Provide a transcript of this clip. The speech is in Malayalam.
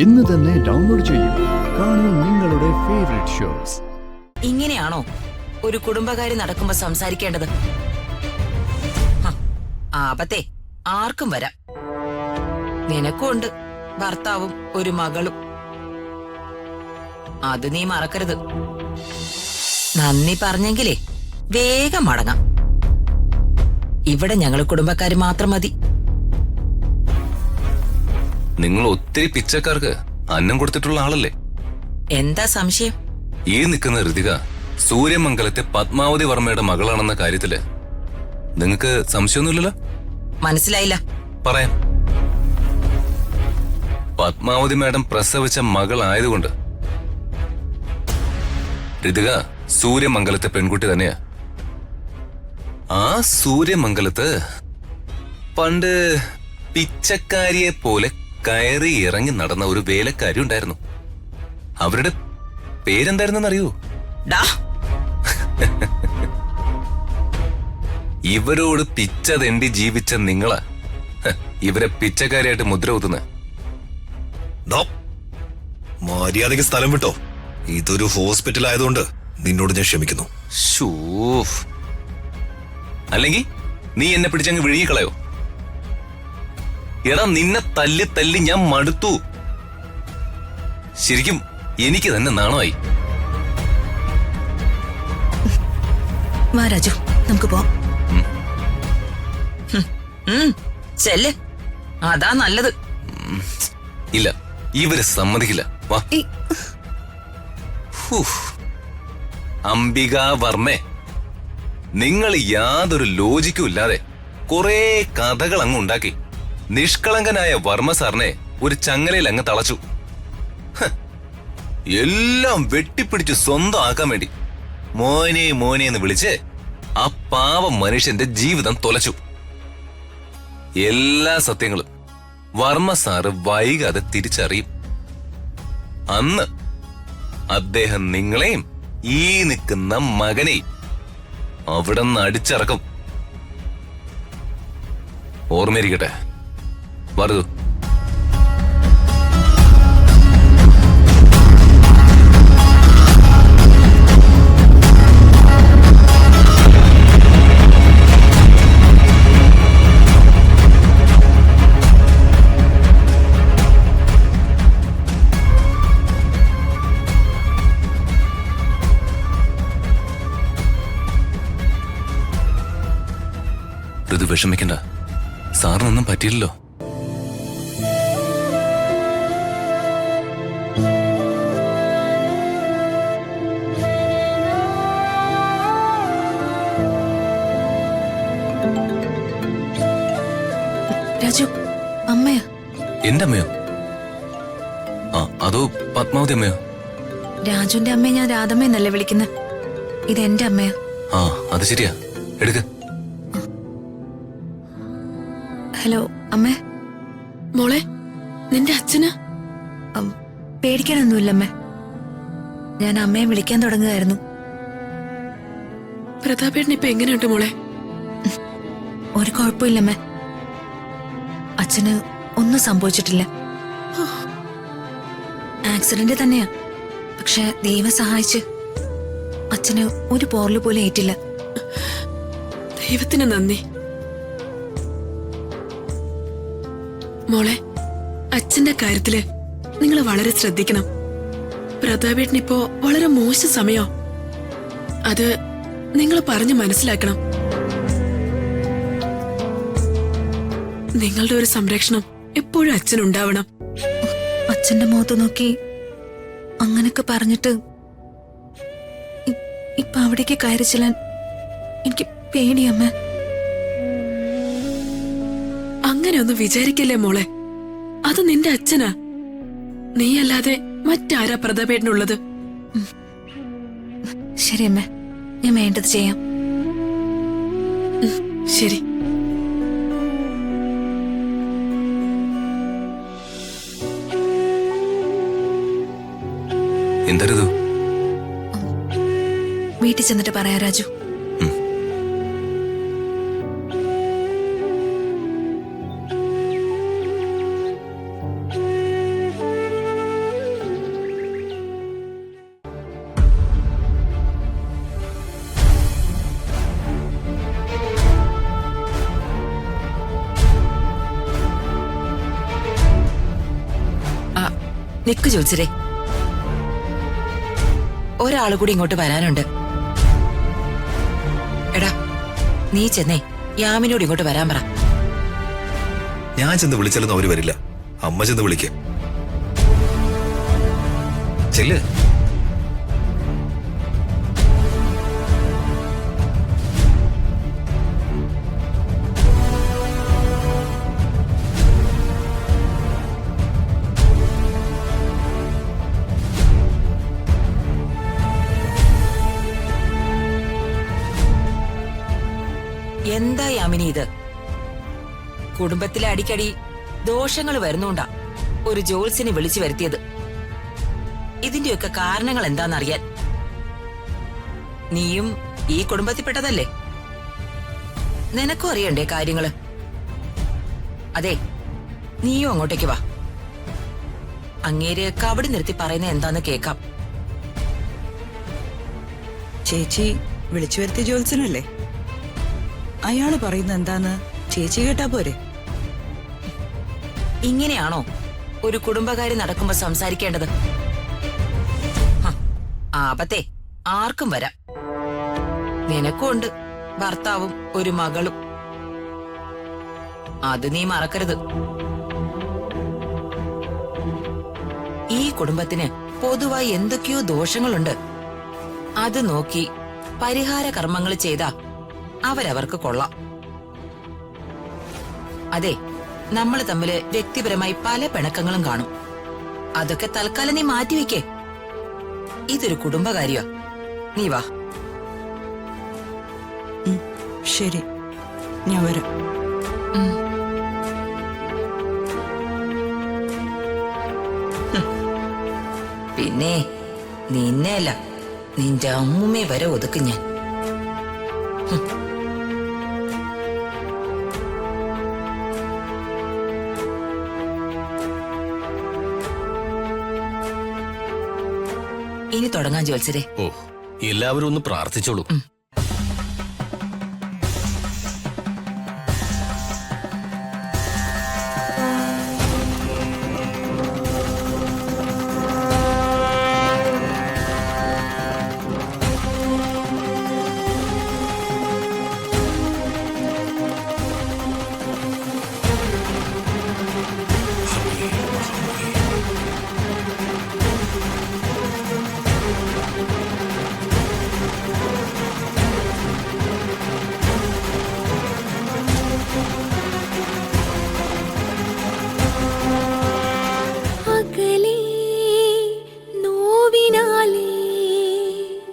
ഇന്ന് തന്നെ ഡൗൺലോഡ് ചെയ്യൂ. കാണൂ നിങ്ങളുടെ ഫേവറേറ്റ് ഷോസ്. ഇങ്ങനെയാണോ ഒരു കുടുംബകാര്യം നടക്കുമ്പോ സംസാരിക്കേണ്ടത്? ആപത്തെ ആർക്കും വരാം. നിനക്കും ഉണ്ട് ഭർത്താവും ഒരു മകളും. അത് നീ മറക്കരുത്. നന്ദി പറഞ്ഞെങ്കിലേ വേഗം മടങ്ങാം. ഇവിടെ ഞങ്ങള് കുടുംബക്കാര് മാത്രം മതി. നിങ്ങൾ ഒത്തിരി പിച്ചക്കാർക്ക് അന്നം കൊടുത്തിട്ടുള്ള ആളല്ലേ? എന്താ സംശയം? ഈ നിൽക്കുന്ന ഋതിക സൂര്യമംഗലത്തെ പത്മാവതി വർമ്മയുടെ മകളാണെന്ന കാര്യത്തില് നിങ്ങക്ക് സംശയമൊന്നുമില്ലല്ലോ? മനസ്സിലായില്ല. പറയാം. പത്മാവതി മാഡം പ്രസവിച്ച മകളായതുകൊണ്ട് ഋതിക സൂര്യമംഗലത്തെ പെൺകുട്ടി തന്നെയാ. ആ സൂര്യമംഗലത്ത് പണ്ട് പിച്ചക്കാരിയെ പോലെ കയറി ഇറങ്ങി നടന്ന ഒരു വേലക്കാരി ഉണ്ടായിരുന്നു. അവരുടെ പേരെന്തായിരുന്നെന്നറിയൂ? ഇവരോട് പിച്ച തെണ്ടി ജീവിച്ച നിങ്ങളാ ഇവരെ പിച്ചക്കാരിയായിട്ട് മുദ്ര കുത്തുന്നത്. മര്യാദയ്ക്ക് സ്ഥലം വിട്ടോ. ഇതൊരു ഹോസ്പിറ്റൽ ആയതുകൊണ്ട് നിന്നോട് ഞാൻ ക്ഷമിക്കുന്നു. അല്ലെങ്കിൽ നീ എന്നെ പിടിച്ചങ്ങ് വിഴുകിക്കളയോ? എടാ, നിന്നെ തല്ലി തല്ലി ഞാൻ മടുത്തു. ശരിക്കും എനിക്ക് തന്നെ നാണമായി. വാ രാജു, നമുക്ക് പോവാം. ചെല്ല്, അതാ നല്ലത്. ഇല്ല, ഇവര് സമ്മതിക്കില്ല. വാ. അംബിക വർമ്മേ, നിങ്ങൾ യാതൊരു ലോജിക്കും ഇല്ലാതെ കുറെ കഥകൾ അങ്ങ് ഉണ്ടാക്കി നിഷ്കളങ്കനായ വർമ്മ സാറിനെ ഒരു ചങ്ങലയിൽ അങ്ങ് തളച്ചു. എല്ലാം വെട്ടിപ്പിടിച്ച് സ്വന്തം ആക്കാൻ വേണ്ടി മോനെ മോനെ എന്ന് വിളിച്ച് ആ പാവം മനുഷ്യന്റെ ജീവിതം തൊലച്ചു. എല്ലാ സത്യങ്ങളും വർമ്മ സാറ് വൈകാതെ തിരിച്ചറിയും. അന്ന് അദ്ദേഹം നിങ്ങളെയും ഈ നിൽക്കുന്ന മകനെയും അവിടെ നിന്ന് അടിച്ചിറക്കും. ഓർമ്മയിരിക്കട്ടെ. വരൂ. ഋതു, വിഷമിക്കണ്ട. സാറിനൊന്നും പറ്റിയില്ലല്ലോ. രാജു, അമ്മയാ. എന്റെ അമ്മയോ? അതോ പത്മാവതി അമ്മയോ? രാജുവിന്റെ അമ്മയെ ഞാൻ രാധമ്മയെന്നല്ലേ വിളിക്കുന്നത്. ഇത് എന്റെ അമ്മയാ. അത് ശരിയാ. എടുക്ക. ഹലോ അമ്മേ. മോളെ, നിന്റെ അച്ഛന്? പേടിക്കാനൊന്നുമില്ലമ്മേ. ഞാൻ അമ്മയെ വിളിക്കാൻ തുടങ്ങുകയായിരുന്നു. പ്രതാപേട്ടൻ ഇപ്പൊ എങ്ങനെയുണ്ട് മോളെ? ഒരു കുഴപ്പമില്ലമ്മേ. അച്ഛന് ഒന്നും സംഭവിച്ചിട്ടില്ല. ആക്സിഡന്റ് തന്നെയാ. പക്ഷെ ദൈവം സഹായിച്ച് അച്ഛന് ഒരു പോറല് പോലും ഏറ്റില്ല. ദൈവത്തിന് നന്ദി. മോളെ, അച്ഛന്റെ കാര്യത്തില് നിങ്ങൾ വളരെ ശ്രദ്ധിക്കണം. പ്രതാപേട്ടൻ ഇപ്പോ വളരെ മോശം സമയോ. അത് നിങ്ങൾ പറഞ്ഞു മനസ്സിലാക്കണം. നിങ്ങളുടെ ഒരു സംരക്ഷണം എപ്പോഴും അച്ഛനുണ്ടാവണം. അച്ഛന്റെ മുഖത്ത് നോക്കി അങ്ങനൊക്കെ പറഞ്ഞിട്ട് ഇപ്പൊ അവിടേക്ക് കയറി ചെല്ലാൻ എനിക്ക് പേടിയമ്മ. അങ്ങനെയൊന്നും വിചാരിക്കല്ലേ മോളെ. അത് നിന്റെ അച്ഛനാ. നീയല്ലാതെ മറ്റാരാ പ്രതാപേട്ടനുള്ളത്? ശരി അമ്മ, ഞാൻ വേണ്ടത് ചെയ്യാം. ശരി. എന്തരുത്? വീട്ടിൽ ചെന്നിട്ട് പറയാ രാജു. നിക്ക് ജോത്സരെ, ഒരാള് കൂടി ഇങ്ങോട്ട് വരാനുണ്ട്. എടാ, നീ ചെന്നേ യാമിനോട് ഇങ്ങോട്ട് വരാൻ പറ. ഞാൻ ചെന്ന് വിളിച്ചാലൊന്നും അവര് വരില്ല. അമ്മ ചെന്ന് വിളിക്ക. ചെല്ല്. എന്താ യാമിനി ഇത്? കുടുംബത്തിലെ അടിക്കടി ദോഷങ്ങൾ വരുന്നുണ്ടാ ഒരു ജോത്സ്യനെ വിളിച്ചു വരുത്തിയത്. ഇതിന്റെയൊക്കെ കാരണങ്ങൾ എന്താണെന്നറിയാൻ. നീയും ഈ കുടുംബത്തിൽപ്പെട്ടതല്ലേ, നിനക്കും അറിയണ്ടേ കാര്യങ്ങള്? അതെ, നീയും അങ്ങോട്ടേക്ക് വാ. അങ്ങേര് കവടി നിർത്തി പറയുന്നത് എന്താന്ന് കേക്കാം. ചേച്ചി വിളിച്ചു വരുത്തിയ ജോത്സനല്ലേ? അയാള് പറയുന്ന എന്താന്ന് ചേച്ചി കേട്ടാ പോരെ? ഇങ്ങനെയാണോ ഒരു കുടുംബകാര്യം നടക്കുമ്പോ സംസാരിക്കേണ്ടത്? ആപത്തെ ആർക്കും വരാം. നിനക്കും ഉണ്ട് ഭർത്താവും ഒരു മകളും. അത് നീ മറക്കരുത്. ഈ കുടുംബത്തിന് പൊതുവായി എന്തൊക്കെയോ ദോഷങ്ങളുണ്ട്. അത് നോക്കി പരിഹാര കർമ്മങ്ങൾ ചെയ്താ അവരവർക്ക് കൊള്ളാം. അതെ, നമ്മൾ തമ്മില് വ്യക്തിപരമായി പല പിണക്കങ്ങളും കാണും. അതൊക്കെ തൽക്കാലം നീ മാറ്റിവെക്കേ. ഇതൊരു കുടുംബകാര്യ. നീ വാ. ശരി, ഞാൻ വരാം. പിന്നെ നിന്നെയല്ല, നിന്റെ അമ്മൂമ്മയെ വരെ ഒതുക്കും ഞാൻ. ഇനി തുടങ്ങാൻ ജോത്സരെ. ഓ, എല്ലാവരും ഒന്ന് പ്രാർത്ഥിച്ചോളൂ.